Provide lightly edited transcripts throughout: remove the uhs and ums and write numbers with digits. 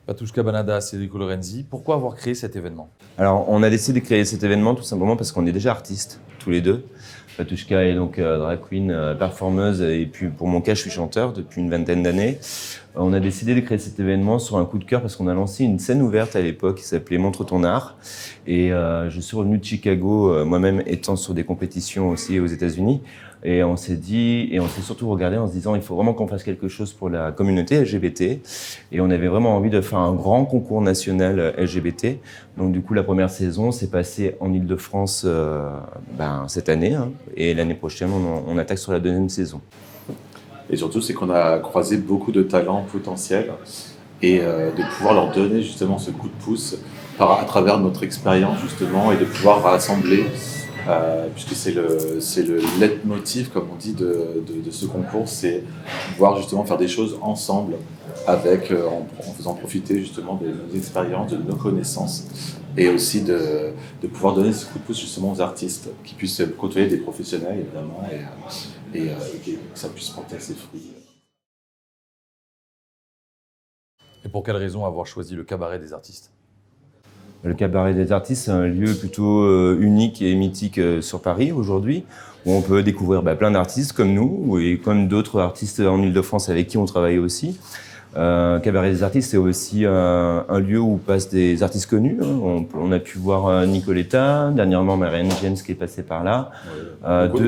Patushka Banada, Cédric Lorenzi, pourquoi avoir créé cet événement? Alors, on a décidé de créer cet événement tout simplement parce qu'on est déjà artistes, tous les deux. Patushka est donc drag queen, performeuse, et puis pour mon cas, je suis chanteur depuis une vingtaine d'années. On a décidé de créer cet événement sur un coup de cœur parce qu'on a lancé une scène ouverte à l'époque qui s'appelait Montre ton art. Et je suis revenu de Chicago, moi-même étant sur des compétitions aussi aux États-Unis. Et on s'est dit, et on s'est surtout regardé en se disant, il faut vraiment qu'on fasse quelque chose pour la communauté LGBT. Et on avait vraiment envie de faire un grand concours national LGBT. Donc du coup, la première saison s'est passée en Île-de-France cette année. Hein, et l'année prochaine, on attaque sur la deuxième saison. Et surtout, c'est qu'on a croisé beaucoup de talents potentiels et de pouvoir leur donner justement ce coup de pouce à travers notre expérience justement et de pouvoir rassembler, puisque c'est le leitmotiv, comme on dit, de ce concours, c'est pouvoir justement faire des choses ensemble avec, en faisant profiter justement de nos expériences, de nos connaissances et aussi de pouvoir donner ce coup de pouce justement aux artistes qui puissent côtoyer des professionnels évidemment et que ça puisse porter ses fruits. Et pour quelle raison avoir choisi le cabaret des artistes? Le cabaret des artistes, c'est un lieu plutôt unique et mythique sur Paris aujourd'hui, où on peut découvrir plein d'artistes comme nous et comme d'autres artistes en Île-de-France avec qui on travaille aussi. Cabaret des artistes, c'est aussi un lieu où passent des artistes connus. On a pu voir Nicoletta, dernièrement Marianne James qui est passée par là.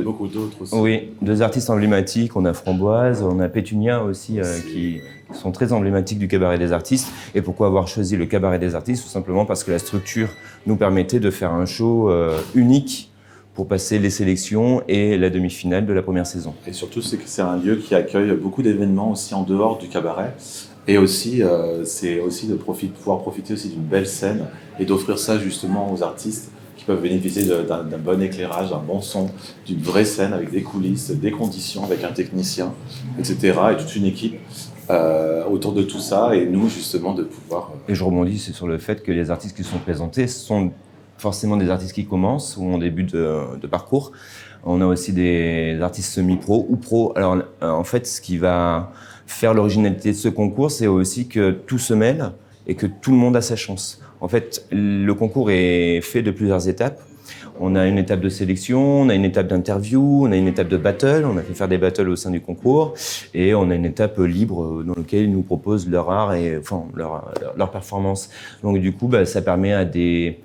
Beaucoup d'autres aussi. Oui, deux artistes emblématiques. On a Framboise, on a Pétunia aussi, qui sont très emblématiques du cabaret des artistes. Et pourquoi avoir choisi le cabaret des artistes? Tout simplement parce que la structure nous permettait de faire un show unique pour passer les sélections et la demi-finale de la première saison. Et surtout, c'est que c'est un lieu qui accueille beaucoup d'événements aussi en dehors du cabaret. Et aussi, c'est aussi de pouvoir profiter aussi d'une belle scène et d'offrir ça justement aux artistes qui peuvent bénéficier d'un bon éclairage, d'un bon son, d'une vraie scène avec des coulisses, des conditions, avec un technicien, etc. Et toute une équipe autour de tout ça. Et nous, justement, de pouvoir... Et je rebondis sur le fait que les artistes qui sont présentés sont forcément des artistes qui commencent ou en début de parcours. On a aussi des artistes semi-pro ou pro. Alors, en fait, ce qui va faire l'originalité de ce concours, c'est aussi que tout se mêle et que tout le monde a sa chance. En fait, le concours est fait de plusieurs étapes. On a une étape de sélection, on a une étape d'interview, on a une étape de battle, on a fait faire des battles au sein du concours, et on a une étape libre dans laquelle ils nous proposent leur art et leur performance. Donc du coup, ça permet à des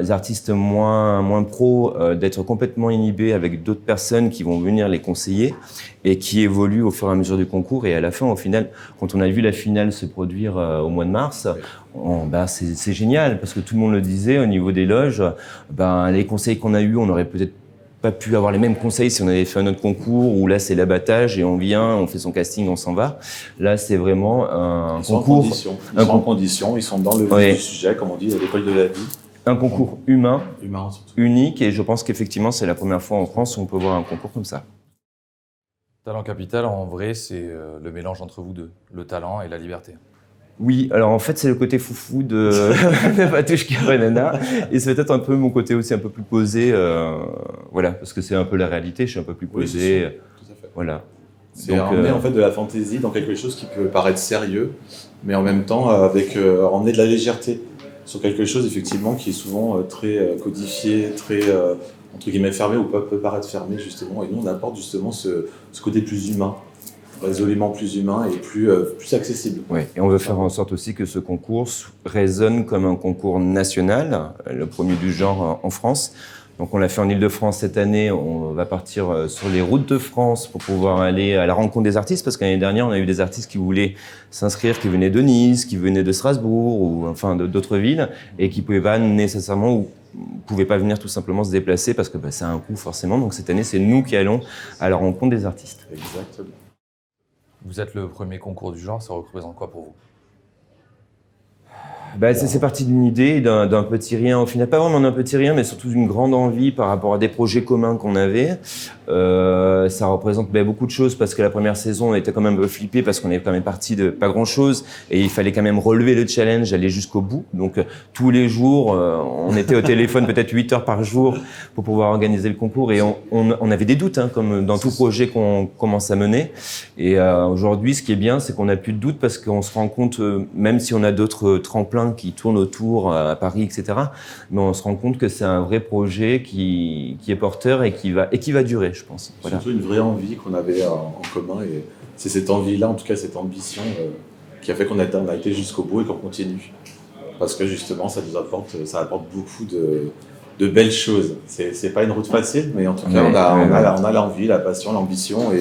artistes moins pros d'être complètement inhibés avec d'autres personnes qui vont venir les conseiller et qui évoluent au fur et à mesure du concours. Et à la fin, au final, quand on a vu la finale se produire au mois de mars, c'est génial parce que tout le monde le disait au niveau des loges. Les conseils qu'on a eus, on aurait peut-être pas pu avoir les mêmes conseils si on avait fait un autre concours où là c'est l'abattage et on vient, on fait son casting, on s'en va. Là c'est vraiment un concours. Ils sont en condition, ils sont dans le vif du sujet, comme on dit à l'école de la vie. Un concours humain surtout. Unique, et je pense qu'effectivement c'est la première fois en France où on peut voir un concours comme ça. Talent Capital, en vrai, c'est le mélange entre vous deux, le talent et la liberté. Oui, alors en fait c'est le côté foufou de Patushka Banada et c'est peut-être un peu mon côté aussi un peu plus posé, parce que c'est un peu la réalité, je suis un peu plus posé. Oui, tout à fait. Voilà. C'est emmener en fait de la fantaisie dans quelque chose qui peut paraître sérieux, mais en même temps emmener de la légèreté sur quelque chose effectivement qui est souvent très codifié, très entre guillemets fermé ou peut paraître fermé justement. Et nous on apporte justement ce côté plus humain, résolument plus humain et plus accessible. Oui, et on veut faire en sorte aussi que ce concours résonne comme un concours national, le premier du genre en France. Donc on l'a fait en Île-de-France cette année, on va partir sur les routes de France pour pouvoir aller à la rencontre des artistes, parce qu'année dernière on a eu des artistes qui voulaient s'inscrire, qui venaient de Nice, qui venaient de Strasbourg, ou enfin d'autres villes, et qui ne pouvaient pas nécessairement ou pouvaient pas venir tout simplement se déplacer parce que ça a un coût forcément. Donc cette année c'est nous qui allons à la rencontre des artistes. Exactement. Vous êtes le premier concours du genre, ça représente quoi pour vous? C'est parti d'une idée, d'un petit rien. Au final, pas vraiment d'un petit rien, mais surtout d'une grande envie par rapport à des projets communs qu'on avait. Ça représente beaucoup de choses parce que la première saison, on était quand même un peu flippé parce qu'on est quand même parti de pas grand-chose et il fallait quand même relever le challenge, aller jusqu'au bout. Donc tous les jours, on était au téléphone peut-être 8 heures par jour pour pouvoir organiser le concours et on avait des doutes, comme dans tout projet qu'on commence à mener. Et aujourd'hui, ce qui est bien, c'est qu'on n'a plus de doutes parce qu'on se rend compte, même si on a d'autres tremplins qui tournent autour à Paris, etc., mais on se rend compte que c'est un vrai projet qui est porteur et qui va durer, je pense. Voilà. Surtout une vraie envie qu'on avait en commun et c'est cette envie-là, en tout cas cette ambition qui a fait qu'on a été jusqu'au bout et qu'on continue. Parce que justement, ça apporte beaucoup de belles choses. C'est pas une route facile, mais en tout cas, on a l'envie, la passion, l'ambition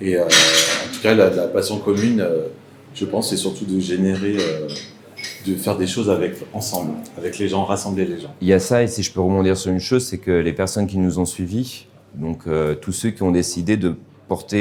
et en tout cas, la passion commune, je pense, c'est surtout de générer, de faire des choses ensemble, avec les gens, rassembler les gens. Il y a ça, et si je peux rebondir sur une chose, c'est que les personnes qui nous ont suivis, donc tous ceux qui ont décidé de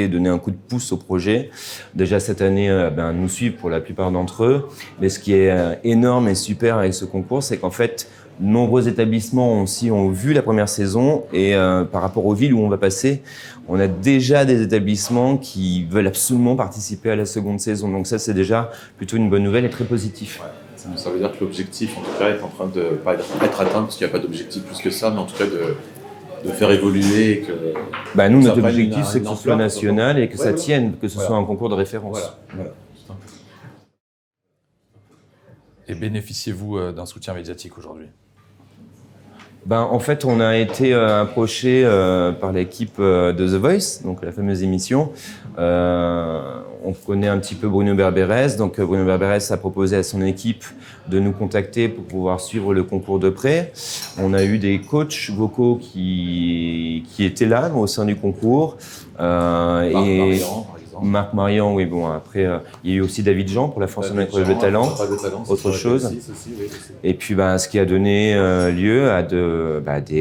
donner un coup de pouce au projet. Déjà cette année, nous suivent pour la plupart d'entre eux. Mais ce qui est énorme et super avec ce concours, c'est qu'en fait, nombreux établissements aussi ont vu la première saison et par rapport aux villes où on va passer, on a déjà des établissements qui veulent absolument participer à la seconde saison. Donc ça, c'est déjà plutôt une bonne nouvelle et très positif. Ouais. Ça veut dire que l'objectif, en tout cas, est en train de pas être atteint, parce qu'il n'y a pas d'objectif plus que ça, mais en tout cas de faire évoluer et que... nous, notre objectif, c'est que ce soit national et que ça tienne, que ce soit un concours de référence. Voilà. Et bénéficiez-vous d'un soutien médiatique aujourd'hui ? En fait, on a été approché par l'équipe de The Voice, donc la fameuse émission. On connaît un petit peu Bruno Berberès, donc Bruno Berberès a proposé à son équipe de nous contacter pour pouvoir suivre le concours de près. On a eu des coachs vocaux qui étaient là au sein du concours. Marc Marian, oui, bon, après, il y a eu aussi David Jean pour la France en épreuve de talent, autre chose. Aussi. Et puis, ce qui a donné lieu à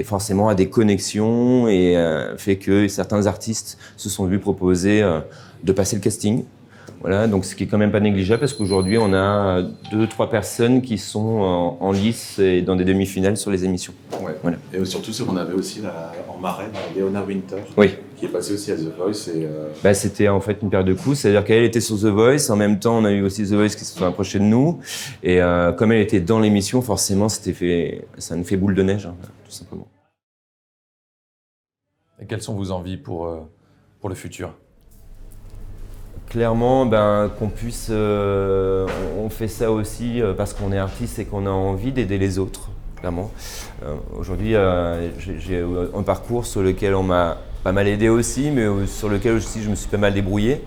forcément à des connexions et fait que certains artistes se sont vus proposer de passer le casting. Voilà, donc ce qui est quand même pas négligeable parce qu'aujourd'hui, on a 2-3 personnes qui sont en lice et dans des demi-finales sur les émissions. Ouais. Voilà. Et surtout, c'est qu'on avait aussi en marraine Léona Winter, oui, qui est passée aussi à The Voice. Et c'était en fait une paire de coups, c'est-à-dire qu'elle était sur The Voice, en même temps, on a eu aussi The Voice qui se sont approchés de nous. Et comme elle était dans l'émission, forcément, ça nous fait boule de neige, tout simplement. Et quelles sont vos envies pour le futur ? Clairement, qu'on puisse, on fait ça aussi parce qu'on est artiste et qu'on a envie d'aider les autres, clairement. Aujourd'hui, j'ai un parcours sur lequel on m'a pas mal aidé aussi, mais sur lequel aussi je me suis pas mal débrouillé.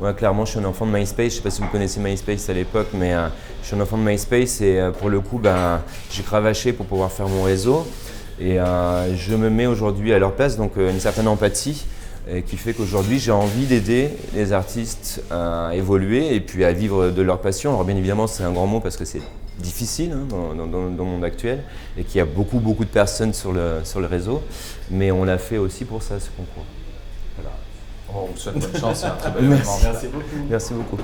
Moi, clairement, je suis un enfant de MySpace. Je ne sais pas si vous connaissez MySpace à l'époque, mais je suis un enfant de MySpace et pour le coup, j'ai cravaché pour pouvoir faire mon réseau. Et je me mets aujourd'hui à leur place, donc une certaine empathie. Qui fait qu'aujourd'hui, j'ai envie d'aider les artistes à évoluer et puis à vivre de leur passion. Alors bien évidemment, c'est un grand mot parce que c'est difficile dans le monde actuel et qu'il y a beaucoup de personnes sur le réseau. Mais on l'a fait aussi pour ça, ce concours. Voilà. On vous souhaite bonne chance et un très bel événement. Merci beaucoup. Merci beaucoup.